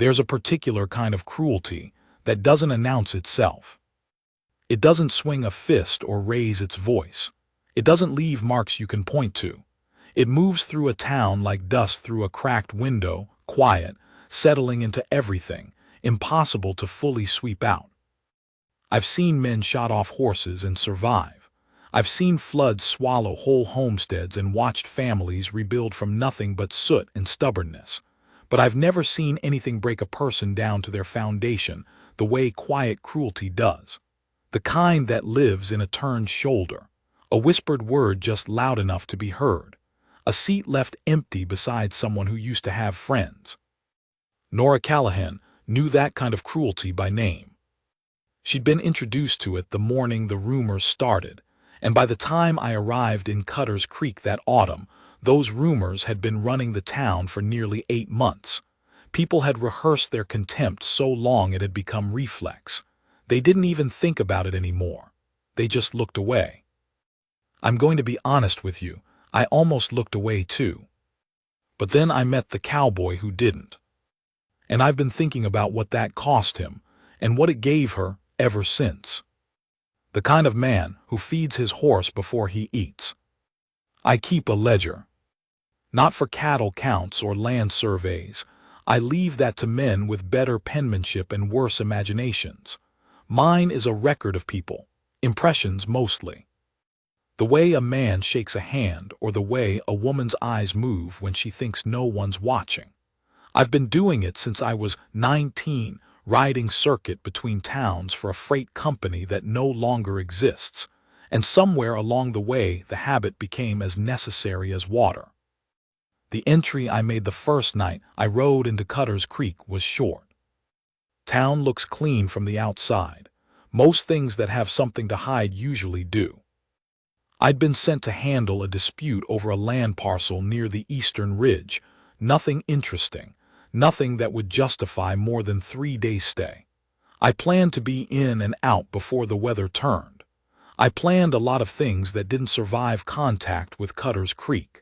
There's a particular kind of cruelty that doesn't announce itself. It doesn't swing a fist or raise its voice. It doesn't leave marks you can point to. It moves through a town like dust through a cracked window, quiet, settling into everything, impossible to fully sweep out. I've seen men shot off horses and survive. I've seen floods swallow whole homesteads and watched families rebuild from nothing but soot and stubbornness. But I've never seen anything break a person down to their foundation the way quiet cruelty does. The kind that lives in a turned shoulder, a whispered word just loud enough to be heard, a seat left empty beside someone who used to have friends. Nora Callahan knew that kind of cruelty by name. She'd been introduced to it the morning the rumors started, and by the time I arrived in Cutter's Creek that autumn, those rumors had been running the town for nearly 8 months. People had rehearsed their contempt so long it had become reflex. They didn't even think about it anymore. They just looked away. I'm going to be honest with you, I almost looked away too. But then I met the cowboy who didn't. And I've been thinking about what that cost him, and what it gave her ever since. The kind of man who feeds his horse before he eats. I keep a ledger. Not for cattle counts or land surveys. I leave that to men with better penmanship and worse imaginations. Mine is a record of people, impressions mostly. The way a man shakes a hand or the way a woman's eyes move when she thinks no one's watching. I've been doing it since I was 19, riding circuit between towns for a freight company that no longer exists, and somewhere along the way the habit became as necessary as water. The entry I made the first night I rode into Cutter's Creek was short. Town looks clean from the outside. Most things that have something to hide usually do. I'd been sent to handle a dispute over a land parcel near the eastern ridge. Nothing interesting, nothing that would justify more than 3 days' stay. I planned to be in and out before the weather turned. I planned a lot of things that didn't survive contact with Cutter's Creek.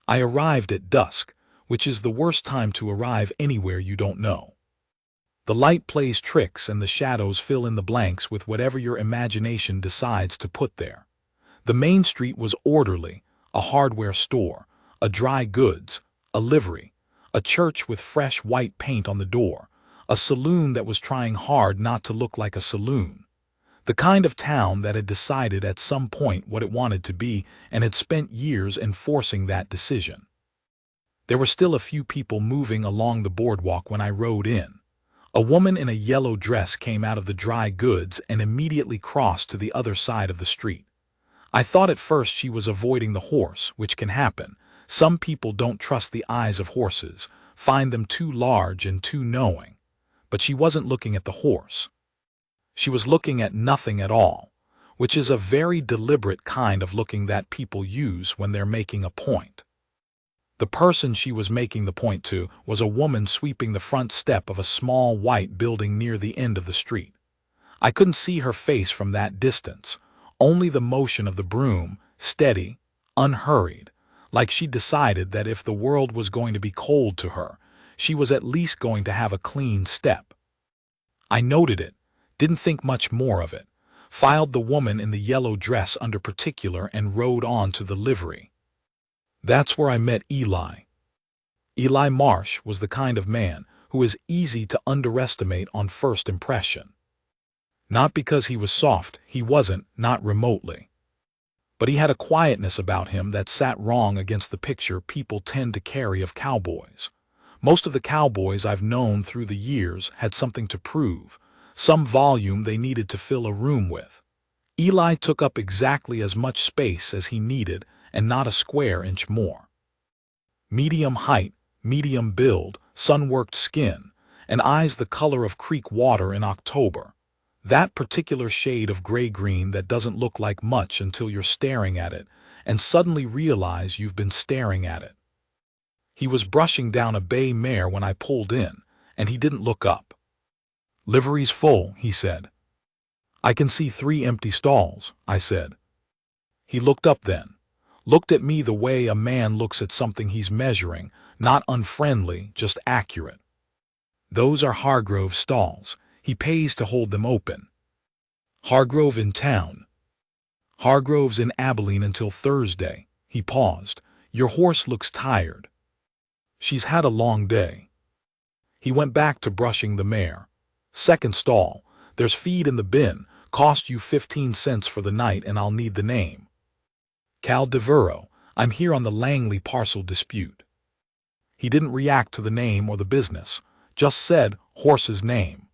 I arrived at dusk, which is the worst time to arrive anywhere you don't know. The light plays tricks and the shadows fill in the blanks with whatever your imagination decides to put there. The main street was orderly, a hardware store, a dry goods, a livery, a church with fresh white paint on the door, a saloon that was trying hard not to look like a saloon. The kind of town that had decided at some point what it wanted to be and had spent years enforcing that decision. There were still a few people moving along the boardwalk when I rode in. A woman in a yellow dress came out of the dry goods and immediately crossed to the other side of the street. I thought at first she was avoiding the horse, which can happen. Some people don't trust the eyes of horses, find them too large and too knowing. But she wasn't looking at the horse. She was looking at nothing at all, which is a very deliberate kind of looking that people use when they're making a point. The person she was making the point to was a woman sweeping the front step of a small white building near the end of the street. I couldn't see her face from that distance, only the motion of the broom, steady, unhurried, like she'd decided that if the world was going to be cold to her, she was at least going to have a clean step. I noted it. Didn't think much more of it, filed the woman in the yellow dress under particular and rode on to the livery. That's where I met Eli. Eli Marsh was the kind of man who is easy to underestimate on first impression. Not because he was soft, he wasn't, not remotely. But he had a quietness about him that sat wrong against the picture people tend to carry of cowboys. Most of the cowboys I've known through the years had something to prove, some volume they needed to fill a room with. Eli took up exactly as much space as he needed and not a square inch more. Medium height, medium build, sun-worked skin, and eyes the color of creek water in October. That particular shade of gray-green that doesn't look like much until you're staring at it and suddenly realize you've been staring at it. He was brushing down a bay mare when I pulled in, and he didn't look up. "Livery's full," he said. "I can see 3 empty stalls," I said. He looked up then, looked at me the way a man looks at something he's measuring, not unfriendly, just accurate. Those are Hargrove's stalls. He pays to hold them open. Hargrove in town. Hargrove's in Abilene until Thursday. He paused. Your horse looks tired. She's had a long day. He went back to brushing the mare. Second stall. There's feed in the bin. Cost you 15 cents for the night and I'll need the name. Cal DeVero. I'm here on the Langley parcel dispute. He didn't react to the name or the business. Just said, horse's name.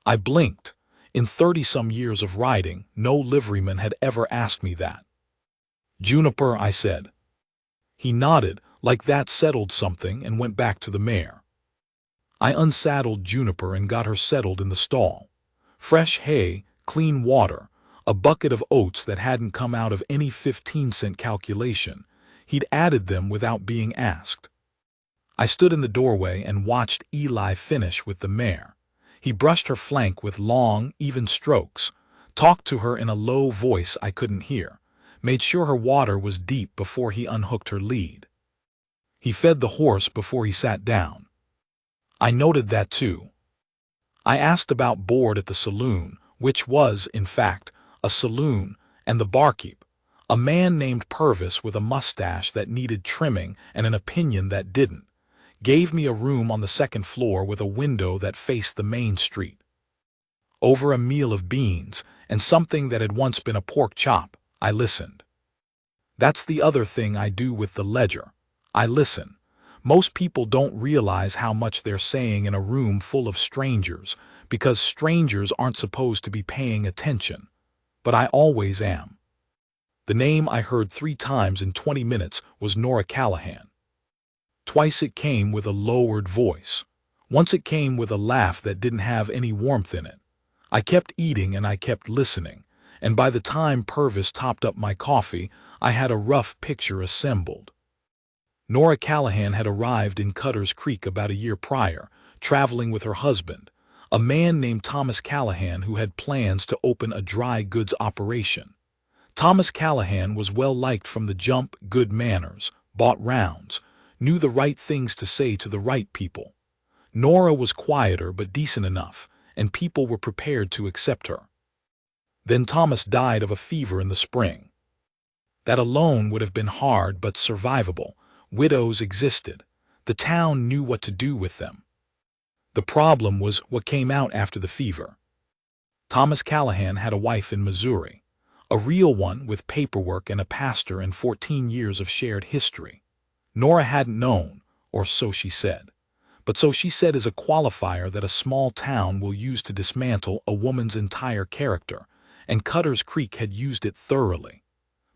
I blinked. In 30-some years of riding, no liveryman had ever asked me that. Juniper, I said. He nodded, like that settled something, and went back to the mare. I unsaddled Juniper and got her settled in the stall. Fresh hay, clean water, a bucket of oats that hadn't come out of any 15-cent calculation. He'd added them without being asked. I stood in the doorway and watched Eli finish with the mare. He brushed her flank with long, even strokes, talked to her in a low voice I couldn't hear, made sure her water was deep before he unhooked her lead. He fed the horse before he sat down. I noted that too. I asked about board at the saloon, which was, in fact, a saloon, and the barkeep, a man named Purvis with a mustache that needed trimming and an opinion that didn't, gave me a room on the second floor with a window that faced the main street. Over a meal of beans and something that had once been a pork chop, I listened. That's the other thing I do with the ledger. I listen. Most people don't realize how much they're saying in a room full of strangers, because strangers aren't supposed to be paying attention. But I always am. The name I heard 3 times in 20 minutes was Nora Callahan. Twice it came with a lowered voice. Once it came with a laugh that didn't have any warmth in it. I kept eating and I kept listening, and by the time Purvis topped up my coffee, I had a rough picture assembled. Nora Callahan had arrived in Cutter's Creek about a year prior, traveling with her husband, a man named Thomas Callahan who had plans to open a dry goods operation. Thomas Callahan was well liked from the jump, good manners, bought rounds, knew the right things to say to the right people. Nora was quieter but decent enough, and people were prepared to accept her. Then Thomas died of a fever in the spring. That alone would have been hard but survivable. Widows existed. The town knew what to do with them. The problem was what came out after the fever. Thomas Callahan had a wife in Missouri, a real one with paperwork and a pastor and 14 years of shared history. Nora hadn't known, or so she said. But so she said is a qualifier that a small town will use to dismantle a woman's entire character, and Cutter's Creek had used it thoroughly.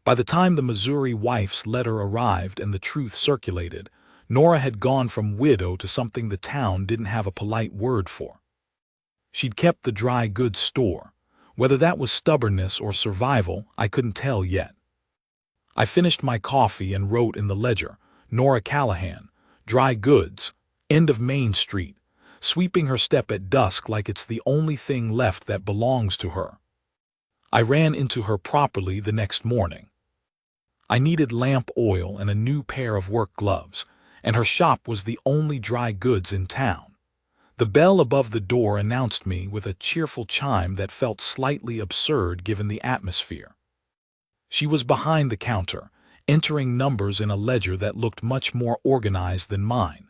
By the time the Missouri wife's letter arrived and the truth circulated, Nora had gone from widow to something the town didn't have a polite word for. She'd kept the dry goods store. Whether that was stubbornness or survival, I couldn't tell yet. I finished my coffee and wrote in the ledger, Nora Callahan, dry goods, end of Main Street, sweeping her step at dusk like it's the only thing left that belongs to her. I ran into her properly the next morning. I needed lamp oil and a new pair of work gloves, and her shop was the only dry goods in town. The bell above the door announced me with a cheerful chime that felt slightly absurd given the atmosphere. She was behind the counter, entering numbers in a ledger that looked much more organized than mine.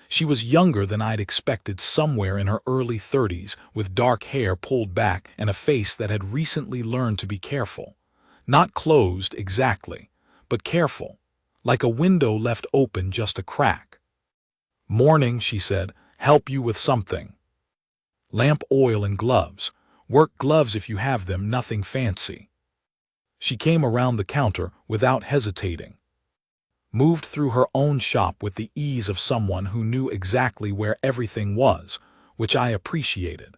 She was younger than I'd expected, somewhere in her early 30s, with dark hair pulled back and a face that had recently learned to be careful. Not closed exactly, but careful, like a window left open just a crack. Morning, she said. Help you with something. Lamp oil and gloves. Work gloves if you have them, nothing fancy. She came around the counter without hesitating. Moved through her own shop with the ease of someone who knew exactly where everything was, which I appreciated.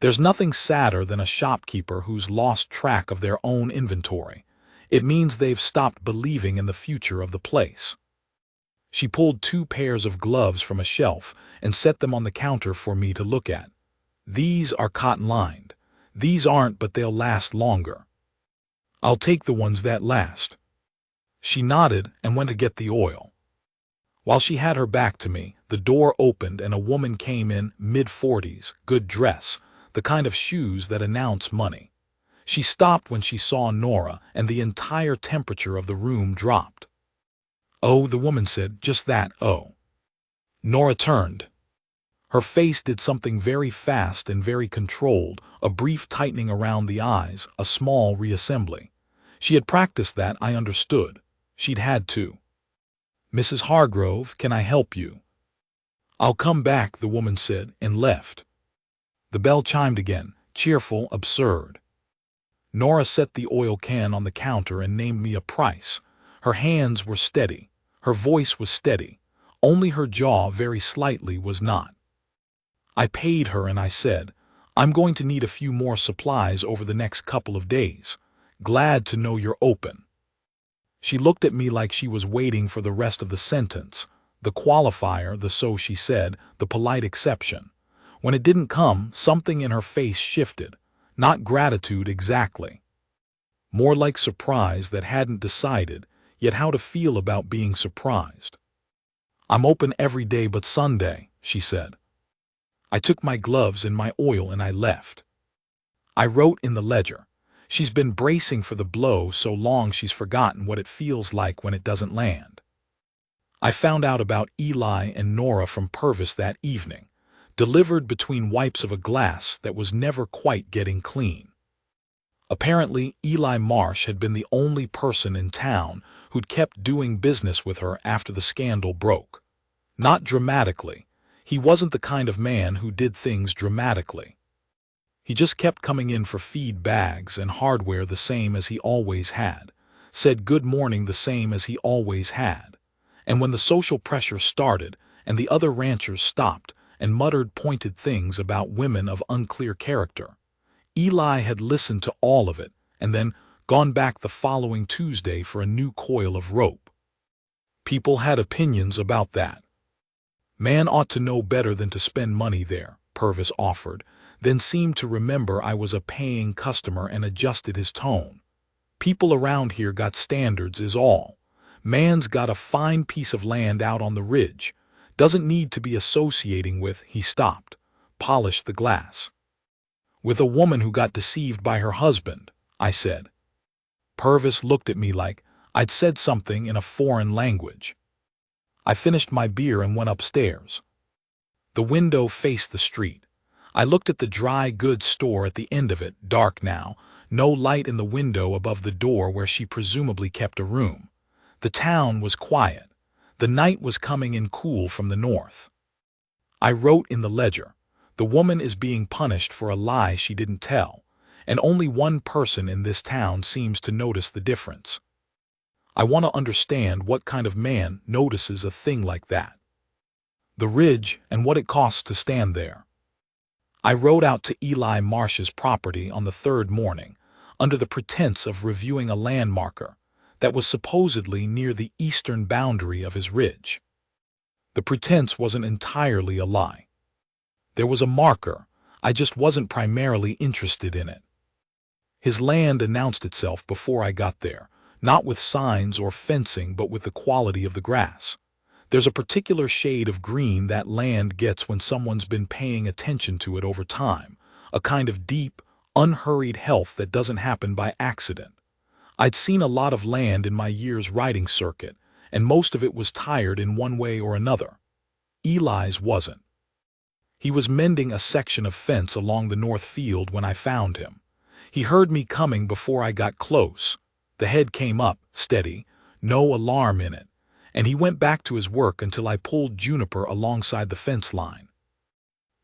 There's nothing sadder than a shopkeeper who's lost track of their own inventory. It means they've stopped believing in the future of the place. She pulled 2 pairs of gloves from a shelf and set them on the counter for me to look at. These are cotton-lined. These aren't, but they'll last longer. I'll take the ones that last. She nodded and went to get the oil. While she had her back to me, the The door opened and a woman came in, mid-40s, good dress, the kind of shoes that announce money. She stopped when she saw Nora, and the entire temperature of the room dropped. "Oh," the woman said, "just that, oh." Nora turned. Her face did something very fast and very controlled, a brief tightening around the eyes, a small reassembly. She had practiced that, I understood. She'd had to. "Mrs. Hargrove, can I help you?" "I'll come back," the woman said, and left. The bell chimed again, cheerful, absurd. Nora set the oil can on the counter and named me a price. Her hands were steady. Her voice was steady. Only her jaw, very slightly, was not. I paid her and I said, "I'm going to need a few more supplies over the next couple of days. Glad to know you're open." She looked at me like she was waiting for the rest of the sentence, the qualifier, the "so she said," the polite exception. When it didn't come, something in her face shifted. Not gratitude exactly. More like surprise that hadn't decided yet how to feel about being surprised. "I'm open every day but Sunday," she said. I took my gloves and my oil and I left. I wrote in the ledger, "She's been bracing for the blow so long she's forgotten what it feels like when it doesn't land." I found out about Eli and Nora from Purvis that evening, delivered between wipes of a glass that was never quite getting clean. Apparently, Eli Marsh had been the only person in town who'd kept doing business with her after the scandal broke. Not dramatically. He wasn't the kind of man who did things dramatically. He just kept coming in for feed bags and hardware the same as he always had, said good morning the same as he always had. And when the social pressure started and the other ranchers stopped and muttered pointed things about women of unclear character, Eli had listened to all of it and then gone back the following Tuesday for a new coil of rope. People had opinions about that. "Man ought to know better than to spend money there," Purvis offered, then seemed to remember I was a paying customer and adjusted his tone. "People around here got standards is all. Man's got a fine piece of land out on the ridge. Doesn't need to be associating with," he stopped, polished the glass. "With a woman who got deceived by her husband," I said. Purvis looked at me like I'd said something in a foreign language. I finished my beer and went upstairs. The window faced the street. I looked at the dry goods store at the end of it, dark now, no light in the window above the door where she presumably kept a room. The town was quiet. The night was coming in cool from the north. I wrote in the ledger, "The woman is being punished for a lie she didn't tell, and only one person in this town seems to notice the difference." I want to understand what kind of man notices a thing like that. The ridge and what it costs to stand there. I rode out to Eli Marsh's property on the third morning, under the pretense of reviewing a landmarker that was supposedly near the eastern boundary of his ridge. The pretense wasn't entirely a lie. There was a marker, I just wasn't primarily interested in it. His land announced itself before I got there, not with signs or fencing but with the quality of the grass. There's a particular shade of green that land gets when someone's been paying attention to it over time, a kind of deep, unhurried health that doesn't happen by accident. I'd seen a lot of land in my year's riding circuit, and most of it was tired in one way or another. Eli's wasn't. He was mending a section of fence along the north field when I found him. He heard me coming before I got close. The head came up, steady, no alarm in it, and he went back to his work until I pulled Juniper alongside the fence line.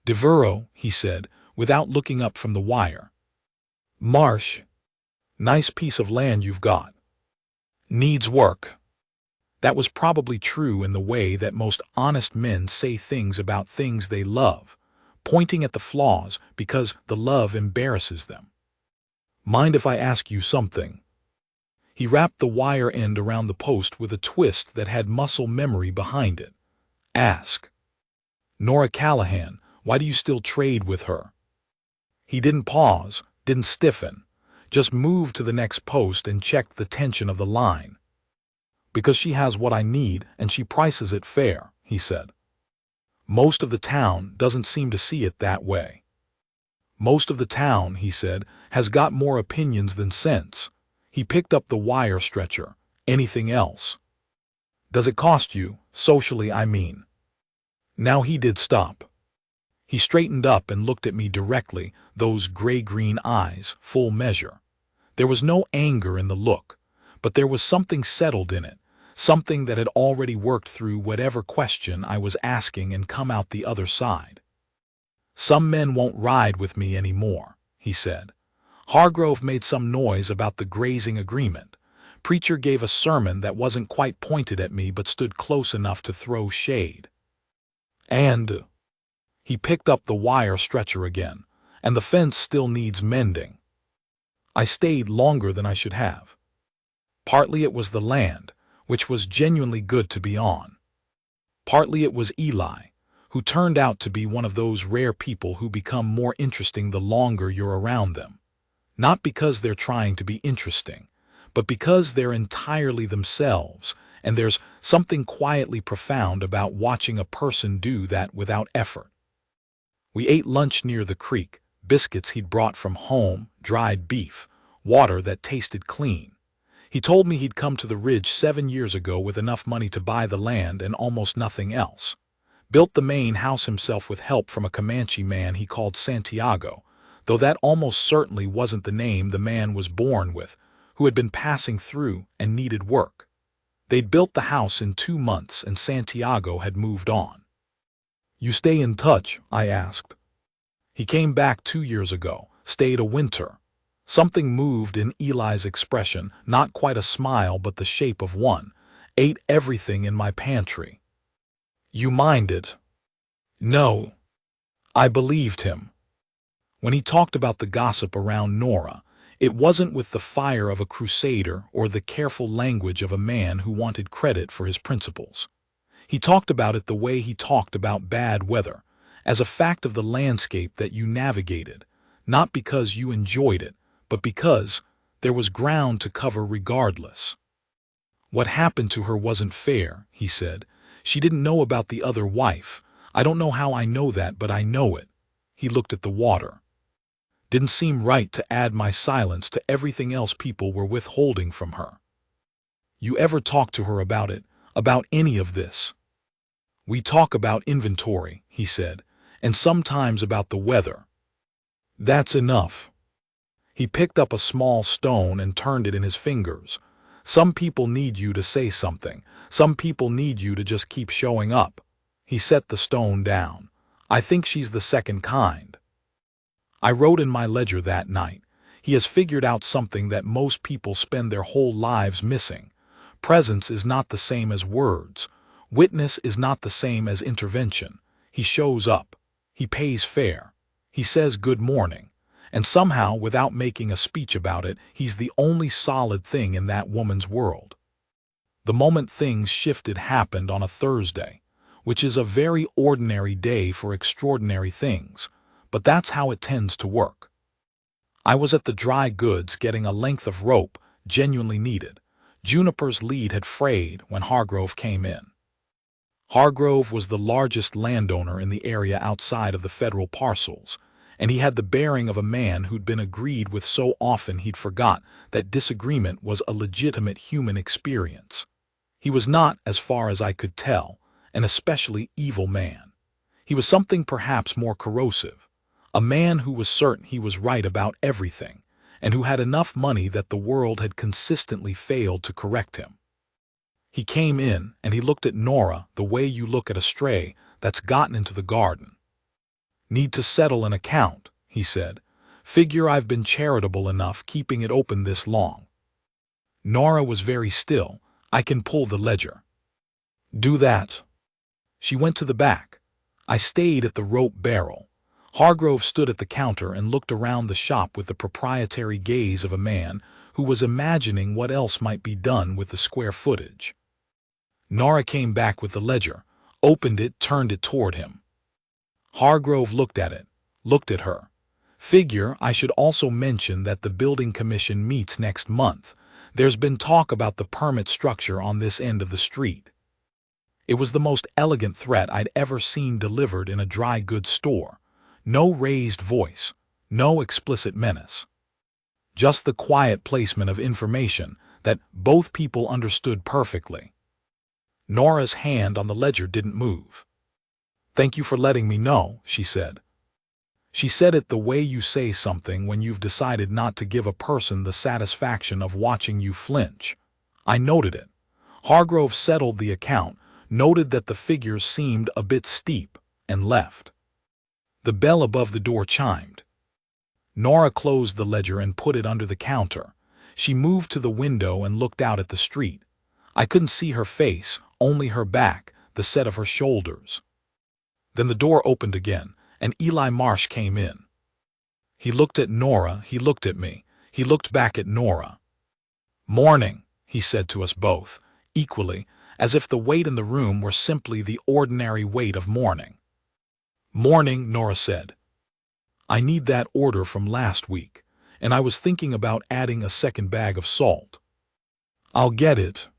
"Devereaux," he said, without looking up from the wire. "Marsh, nice piece of land you've got. Needs work." That was probably true in the way that most honest men say things about things they love, pointing at the flaws because the love embarrasses them. "Mind if I ask you something?" He wrapped the wire end around the post with a twist that had muscle memory behind it. "Ask." "Nora Callahan, why do you still trade with her?" He didn't pause, didn't stiffen, just moved to the next post and checked the tension of the line. "Because she has what I need and she prices it fair," he said. Most of the town doesn't seem to see it that way. Most of the town, he said, has got more opinions than sense. He picked up the wire stretcher. Anything else? Does it cost you, socially, I mean? Now he did stop. He straightened up and looked at me directly, those gray-green eyes, full measure. There was no anger in the look, but there was something settled in it, something that had already worked through whatever question I was asking and come out the other side. Some men won't ride with me anymore, he said. Hargrove made some noise about the grazing agreement. Preacher gave a sermon that wasn't quite pointed at me but stood close enough to throw shade. And he picked up the wire stretcher again, and the fence still needs mending. I stayed longer than I should have. Partly it was the land, which was genuinely good to be on. Partly it was Eli, who turned out to be one of those rare people who become more interesting the longer you're around them. Not because they're trying to be interesting, but because they're entirely themselves, and there's something quietly profound about watching a person do that without effort. We ate lunch near the creek, biscuits he'd brought from home, dried beef, water that tasted clean. He told me he'd come to the ridge 7 years ago with enough money to buy the land and almost nothing else. Built the main house himself with help from a Comanche man he called Santiago, though that almost certainly wasn't the name the man was born with, who had been passing through and needed work. They'd built the house in 2 months and Santiago had moved on. You stay in touch? I asked. He came back 2 years ago, stayed a winter. Something moved in Eli's expression, not quite a smile but the shape of one. Ate everything in my pantry. You minded? No. I believed him. When he talked about the gossip around Nora, it wasn't with the fire of a crusader or the careful language of a man who wanted credit for his principles. He talked about it the way he talked about bad weather, as a fact of the landscape that you navigated, not because you enjoyed it, but because there was ground to cover regardless. What happened to her wasn't fair, he said. She didn't know about the other wife. I don't know how I know that, but I know it. He looked at the water. Didn't seem right to add my silence to everything else people were withholding from her. You ever talk to her about it, about any of this? We talk about inventory, he said, and sometimes about the weather. That's enough. He picked up a small stone and turned it in his fingers. Some people need you to say something. Some people need you to just keep showing up. He set the stone down. I think she's the second kind. I wrote in my ledger that night. He has figured out something that most people spend their whole lives missing. Presence is not the same as words. Witness is not the same as intervention. He shows up. He pays fair. He says good morning. And somehow, without making a speech about it, he's the only solid thing in that woman's world. The moment things shifted happened on a Thursday, which is a very ordinary day for extraordinary things, but that's how it tends to work. I was at the dry goods getting a length of rope genuinely needed. Juniper's lead had frayed when Hargrove came in. Hargrove was the largest landowner in the area outside of the federal parcels, and he had the bearing of a man who'd been agreed with so often he'd forgot that disagreement was a legitimate human experience. He was not, as far as I could tell, an especially evil man. He was something perhaps more corrosive, a man who was certain he was right about everything, and who had enough money that the world had consistently failed to correct him. He came in and he looked at Nora the way you look at a stray that's gotten into the garden. Need to settle an account, he said. Figure I've been charitable enough keeping it open this long. Nora was very still. I can pull the ledger. Do that. She went to the back. I stayed at the rope barrel. Hargrove stood at the counter and looked around the shop with the proprietary gaze of a man who was imagining what else might be done with the square footage. Nora came back with the ledger, opened it, turned it toward him. Hargrove looked at it, looked at her. Figure I should also mention that the building commission meets next month. There's been talk about the permit structure on this end of the street. It was the most elegant threat I'd ever seen delivered in a dry goods store. No raised voice, no explicit menace. Just the quiet placement of information that both people understood perfectly. Nora's hand on the ledger didn't move. "Thank you for letting me know," she said. She said it the way you say something when you've decided not to give a person the satisfaction of watching you flinch. I noted it. Hargrove settled the account, noted that the figures seemed a bit steep, and left. The bell above the door chimed. Nora closed the ledger and put it under the counter. She moved to the window and looked out at the street. I couldn't see her face, only her back, the set of her shoulders. Then the door opened again, and Eli Marsh came in. He looked at Nora, he looked at me, he looked back at Nora. "Morning," he said to us both, equally, as if the weight in the room were simply the ordinary weight of morning. "Morning," Nora said. "I need that order from last week, and I was thinking about adding a second bag of salt." "I'll get it."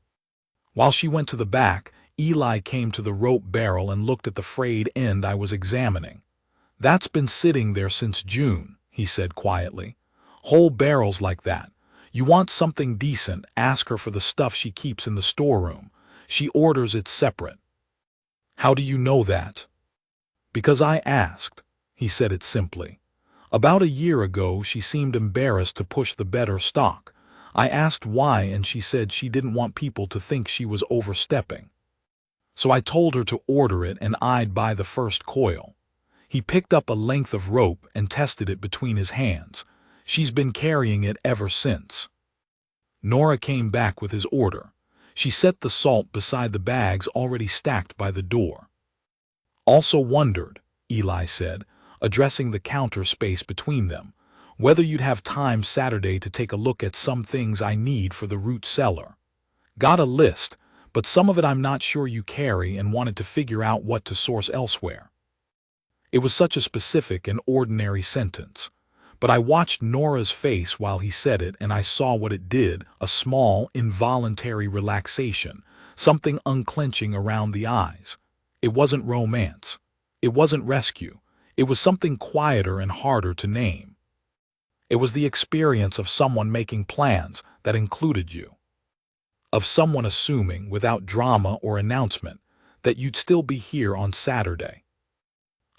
While she went to the back, Eli came to the rope barrel and looked at the frayed end I was examining. "That's been sitting there since June," he said quietly. "Whole barrels like that. You want something decent, ask her for the stuff she keeps in the storeroom. She orders it separate." "How do you know that?" "Because I asked." He said it simply. "About a year ago she seemed embarrassed to push the better stock. I asked why and she said she didn't want people to think she was overstepping. So I told her to order it and I'd buy the first coil." He picked up a length of rope and tested it between his hands. "She's been carrying it ever since." Nora came back with his order. She set the salt beside the bags already stacked by the door. "Also wondered," Eli said, addressing the counter space between them, "whether you'd have time Saturday to take a look at some things I need for the root cellar. Got a list, but some of it I'm not sure you carry and wanted to figure out what to source elsewhere." It was such a specific and ordinary sentence. But I watched Nora's face while he said it and I saw what it did, a small, involuntary relaxation, something unclenching around the eyes. It wasn't romance. It wasn't rescue. It was something quieter and harder to name. It was the experience of someone making plans that included you. Of someone assuming, without drama or announcement, that you'd still be here on Saturday.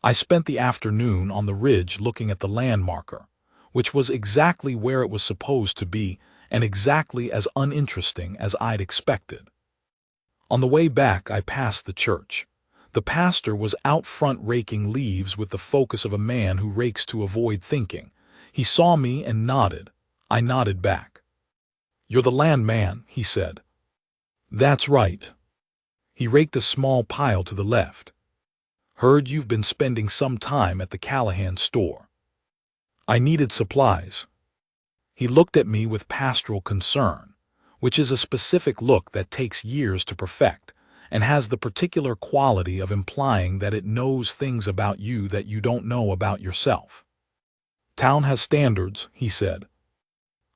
I spent the afternoon on the ridge looking at the landmarker, which was exactly where it was supposed to be and exactly as uninteresting as I'd expected. On the way back, I passed the church. The pastor was out front raking leaves with the focus of a man who rakes to avoid thinking. He saw me and nodded. I nodded back. "You're the landman," he said. "That's right." He raked a small pile to the left. "Heard you've been spending some time at the Callahan store." "I needed supplies." He looked at me with pastoral concern, which is a specific look that takes years to perfect and has the particular quality of implying that it knows things about you that you don't know about yourself. "Town has standards," he said.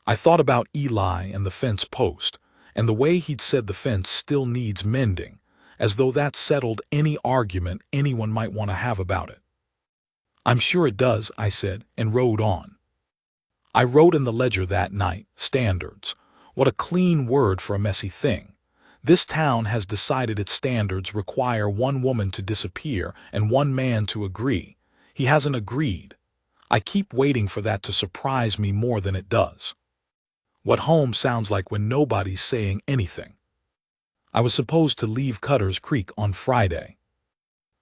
I thought about Eli and the fence post, and the way he'd said the fence still needs mending, as though that settled any argument anyone might want to have about it. "I'm sure it does," I said, and rode on. I wrote in the ledger that night, standards. What a clean word for a messy thing. This town has decided its standards require one woman to disappear and one man to agree. He hasn't agreed. I keep waiting for that to surprise me more than it does. What home sounds like when nobody's saying anything. I was supposed to leave Cutter's Creek on Friday.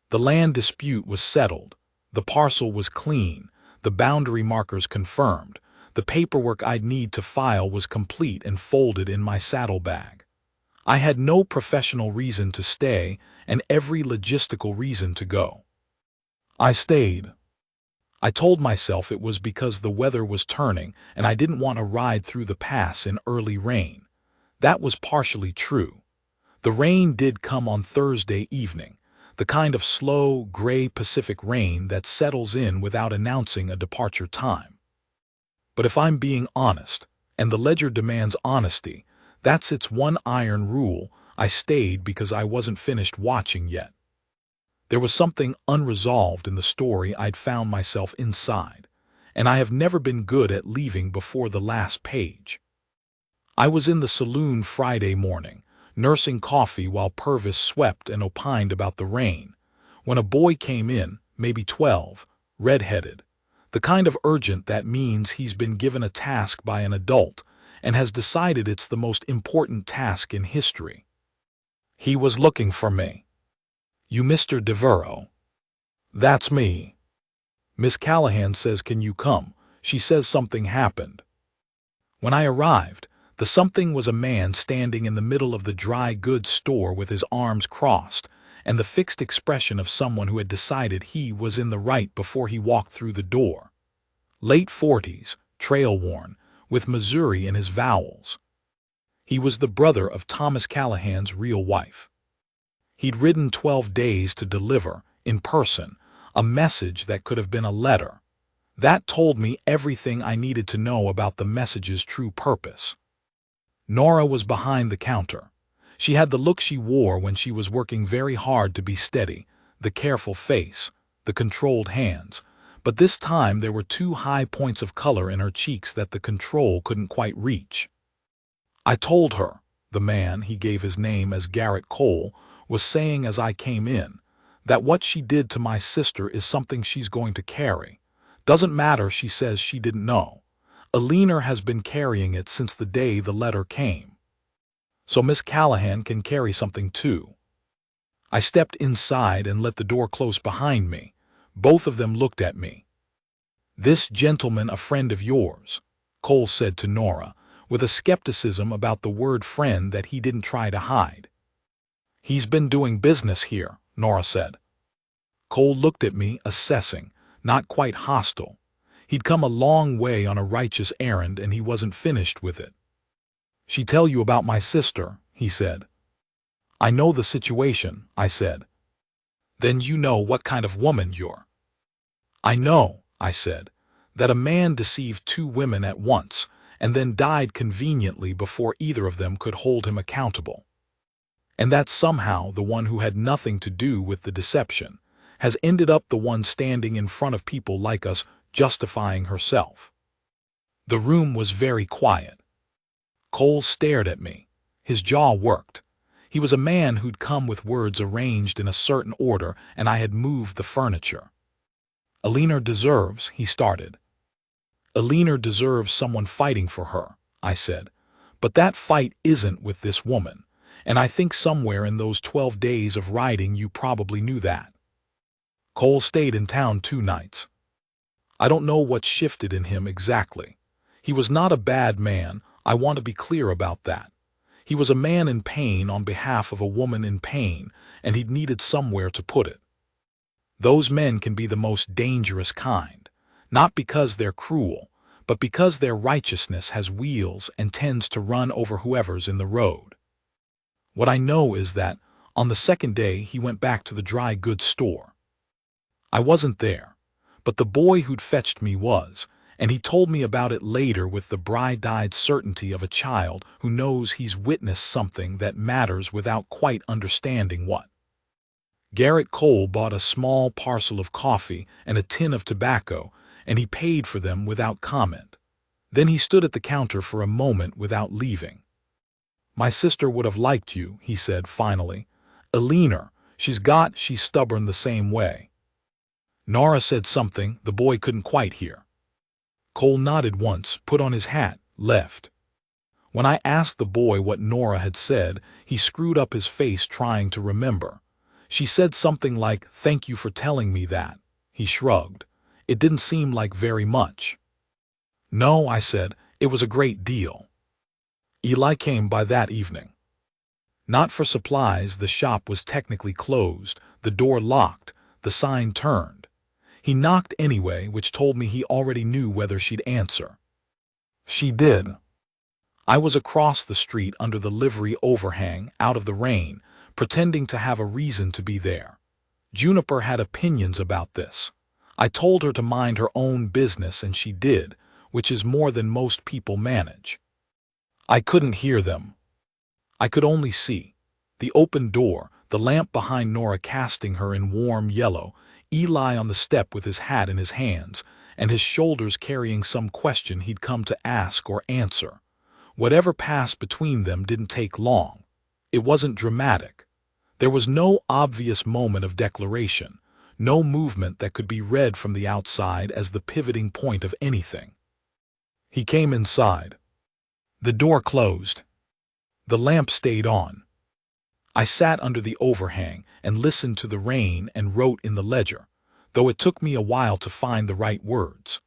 The land dispute was settled. The parcel was clean. The boundary markers confirmed. The paperwork I'd need to file was complete and folded in my saddlebag. I had no professional reason to stay and every logistical reason to go. I stayed. I told myself it was because the weather was turning and I didn't want to ride through the pass in early rain. That was partially true. The rain did come on Thursday evening, the kind of slow, gray Pacific rain that settles in without announcing a departure time. But if I'm being honest, and the ledger demands honesty, that's its one iron rule, I stayed because I wasn't finished watching yet. There was something unresolved in the story I'd found myself inside, and I have never been good at leaving before the last page. I was in the saloon Friday morning, nursing coffee while Purvis swept and opined about the rain, when a boy came in, maybe 12, red-headed, the kind of urgent that means he's been given a task by an adult and has decided it's the most important task in history. He was looking for me. "You Mr. Devereaux?" "That's me." "Miss Callahan says can you come? She says something happened." When I arrived, the something was a man standing in the middle of the dry goods store with his arms crossed, and the fixed expression of someone who had decided he was in the right before he walked through the door. Late 40s, trail-worn, with Missouri in his vowels. He was the brother of Thomas Callahan's real wife. He'd ridden 12 days to deliver, in person, a message that could have been a letter. That told me everything I needed to know about the message's true purpose. Nora was behind the counter. She had the look she wore when she was working very hard to be steady, the careful face, the controlled hands, but this time there were 2 high points of color in her cheeks that the control couldn't quite reach. "I told her," the man, he gave his name as Garrett Cole, was saying as I came in, "that what she did to my sister is something she's going to carry. Doesn't matter, she says she didn't know. Alina has been carrying it since the day the letter came. So Miss Callahan can carry something too." I stepped inside and let the door close behind me. Both of them looked at me. "This gentleman a friend of yours?" Cole said to Nora, with a skepticism about the word friend that he didn't try to hide. "He's been doing business here," Nora said. Cole looked at me, assessing, not quite hostile. He'd come a long way on a righteous errand and he wasn't finished with it. "She tell you about my sister," he said. "I know the situation," I said. "Then you know what kind of woman you're." "I know," I said, "that a man deceived 2 women at once and then died conveniently before either of them could hold him accountable. And that somehow the one who had nothing to do with the deception has ended up the one standing in front of people like us justifying herself." The room was very quiet. Cole stared at me. His jaw worked. He was a man who'd come with words arranged in a certain order, and I had moved the furniture. "Alina deserves," he started. "Alina deserves someone fighting for her," I said. "But that fight isn't with this woman, and I think somewhere in those 12 days of riding you probably knew that." Cole stayed in town 2 nights. I don't know what shifted in him exactly. He was not a bad man, I want to be clear about that. He was a man in pain on behalf of a woman in pain, and he'd needed somewhere to put it. Those men can be the most dangerous kind, not because they're cruel, but because their righteousness has wheels and tends to run over whoever's in the road. What I know is that, on the 2nd day, he went back to the dry goods store. I wasn't there, but the boy who'd fetched me was, and he told me about it later with the bright-eyed certainty of a child who knows he's witnessed something that matters without quite understanding what. Garrett Cole bought a small parcel of coffee and a tin of tobacco, and he paid for them without comment. Then he stood at the counter for a moment without leaving. "My sister would have liked you," he said finally. "Alina, she's stubborn the same way." Nora said something the boy couldn't quite hear. Cole nodded once, put on his hat, left. When I asked the boy what Nora had said, he screwed up his face trying to remember. "She said something like, 'Thank you for telling me that.'" He shrugged. "It didn't seem like very much." "No," I said, "it was a great deal." Eli came by that evening. Not for supplies, the shop was technically closed, the door locked, the sign turned. He knocked anyway, which told me he already knew whether she'd answer. She did. I was across the street under the livery overhang, out of the rain, pretending to have a reason to be there. Juniper had opinions about this. I told her to mind her own business and she did, which is more than most people manage. I couldn't hear them. I could only see. The open door, the lamp behind Nora casting her in warm yellow, Eli on the step with his hat in his hands, and his shoulders carrying some question he'd come to ask or answer. Whatever passed between them didn't take long. It wasn't dramatic. There was no obvious moment of declaration, no movement that could be read from the outside as the pivoting point of anything. He came inside. The door closed. The lamp stayed on. I sat under the overhang and listened to the rain and wrote in the ledger, though it took me a while to find the right words.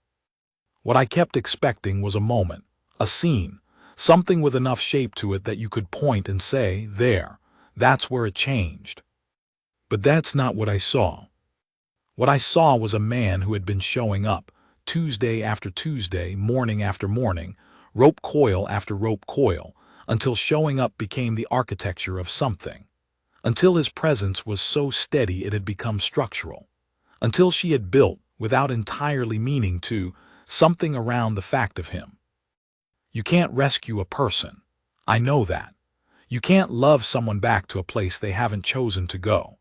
What I kept expecting was a moment, a scene, something with enough shape to it that you could point and say, there, that's where it changed. But that's not what I saw. What I saw was a man who had been showing up, Tuesday after Tuesday, morning after morning, rope coil after rope coil, until showing up became the architecture of something. Until his presence was so steady it had become structural. Until she had built, without entirely meaning to, something around the fact of him. You can't rescue a person. I know that. You can't love someone back to a place they haven't chosen to go.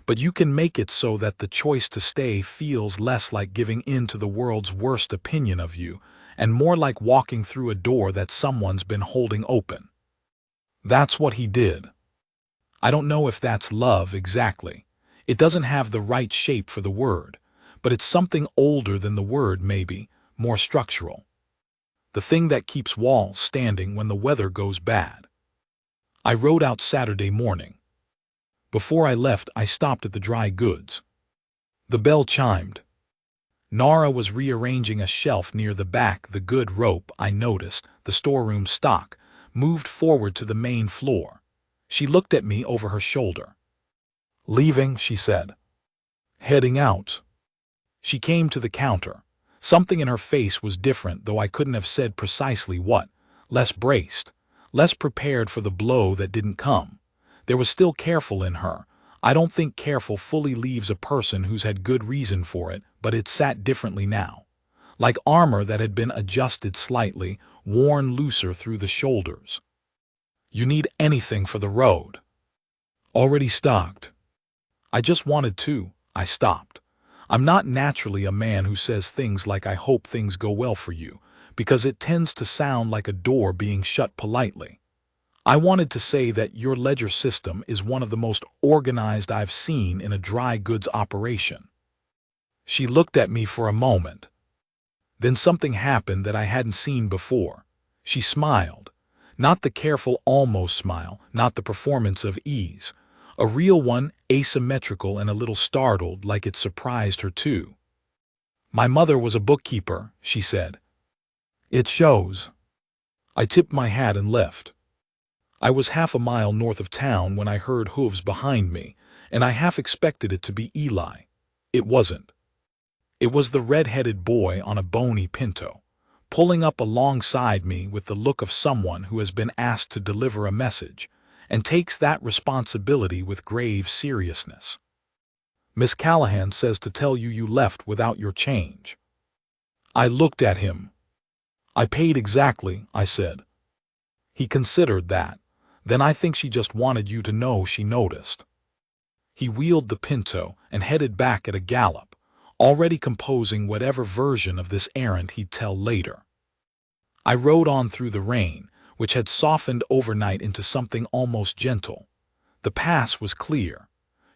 But you can make it so that the choice to stay feels less like giving in to the world's worst opinion of you, and more like walking through a door that someone's been holding open. That's what he did. I don't know if that's love exactly. It doesn't have the right shape for the word, but it's something older than the word maybe, more structural. The thing that keeps walls standing when the weather goes bad. I rode out Saturday morning. Before I left, I stopped at the dry goods. The bell chimed. Nara was rearranging a shelf near the back. The good rope, I noticed, the storeroom stock, moved forward to the main floor. She looked at me over her shoulder. Leaving, she said. Heading out. She came to the counter. Something in her face was different, though I couldn't have said precisely what. Less braced. Less prepared for the blow that didn't come. There was still careful in her. I don't think careful fully leaves a person who's had good reason for it, but it sat differently now. Like armor that had been adjusted slightly, worn looser through the shoulders. You need anything for the road? Already stocked. I just wanted to. I stopped. I'm not naturally a man who says things like I hope things go well for you, because it tends to sound like a door being shut politely. I wanted to say that your ledger system is one of the most organized I've seen in a dry goods operation. She looked at me for a moment. Then something happened that I hadn't seen before. She smiled. Not the careful almost smile, not the performance of ease. A real one, asymmetrical and a little startled, like it surprised her too. My mother was a bookkeeper, she said. It shows. I tipped my hat and left. I was half a mile north of town when I heard hooves behind me, and I half expected it to be Eli. It wasn't. It was the red-headed boy on a bony pinto, pulling up alongside me with the look of someone who has been asked to deliver a message, and takes that responsibility with grave seriousness. Miss Callahan says to tell you you left without your change. I looked at him. I paid exactly, I said. He considered that. Then I think she just wanted you to know she noticed. He wheeled the pinto and headed back at a gallop, already composing whatever version of this errand he'd tell later. I rode on through the rain, which had softened overnight into something almost gentle. The pass was clear.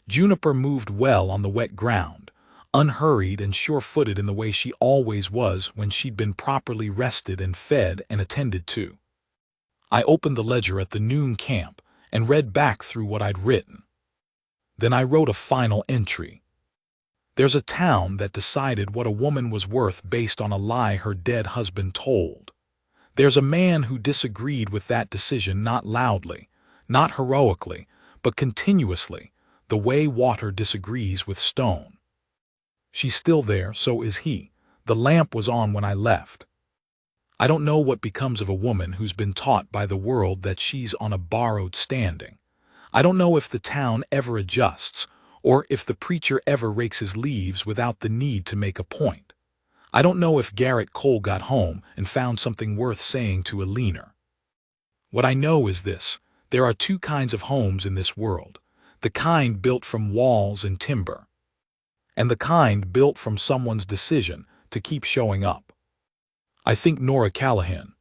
Juniper moved well on the wet ground, unhurried and sure-footed in the way she always was when she'd been properly rested and fed and attended to. I opened the ledger at the noon camp and read back through what I'd written. Then I wrote a final entry. There's a town that decided what a woman was worth based on a lie her dead husband told. There's a man who disagreed with that decision, not loudly, not heroically, but continuously, the way water disagrees with stone. She's still there, so is he. The lamp was on when I left. I don't know what becomes of a woman who's been taught by the world that she's on a borrowed standing. I don't know if the town ever adjusts, or if the preacher ever rakes his leaves without the need to make a point. I don't know if Garrett Cole got home and found something worth saying to a leaner. What I know is this: There are two kinds of homes in this world: the kind built from walls and timber, and the kind built from someone's decision to keep showing up. I think Nora Callahan,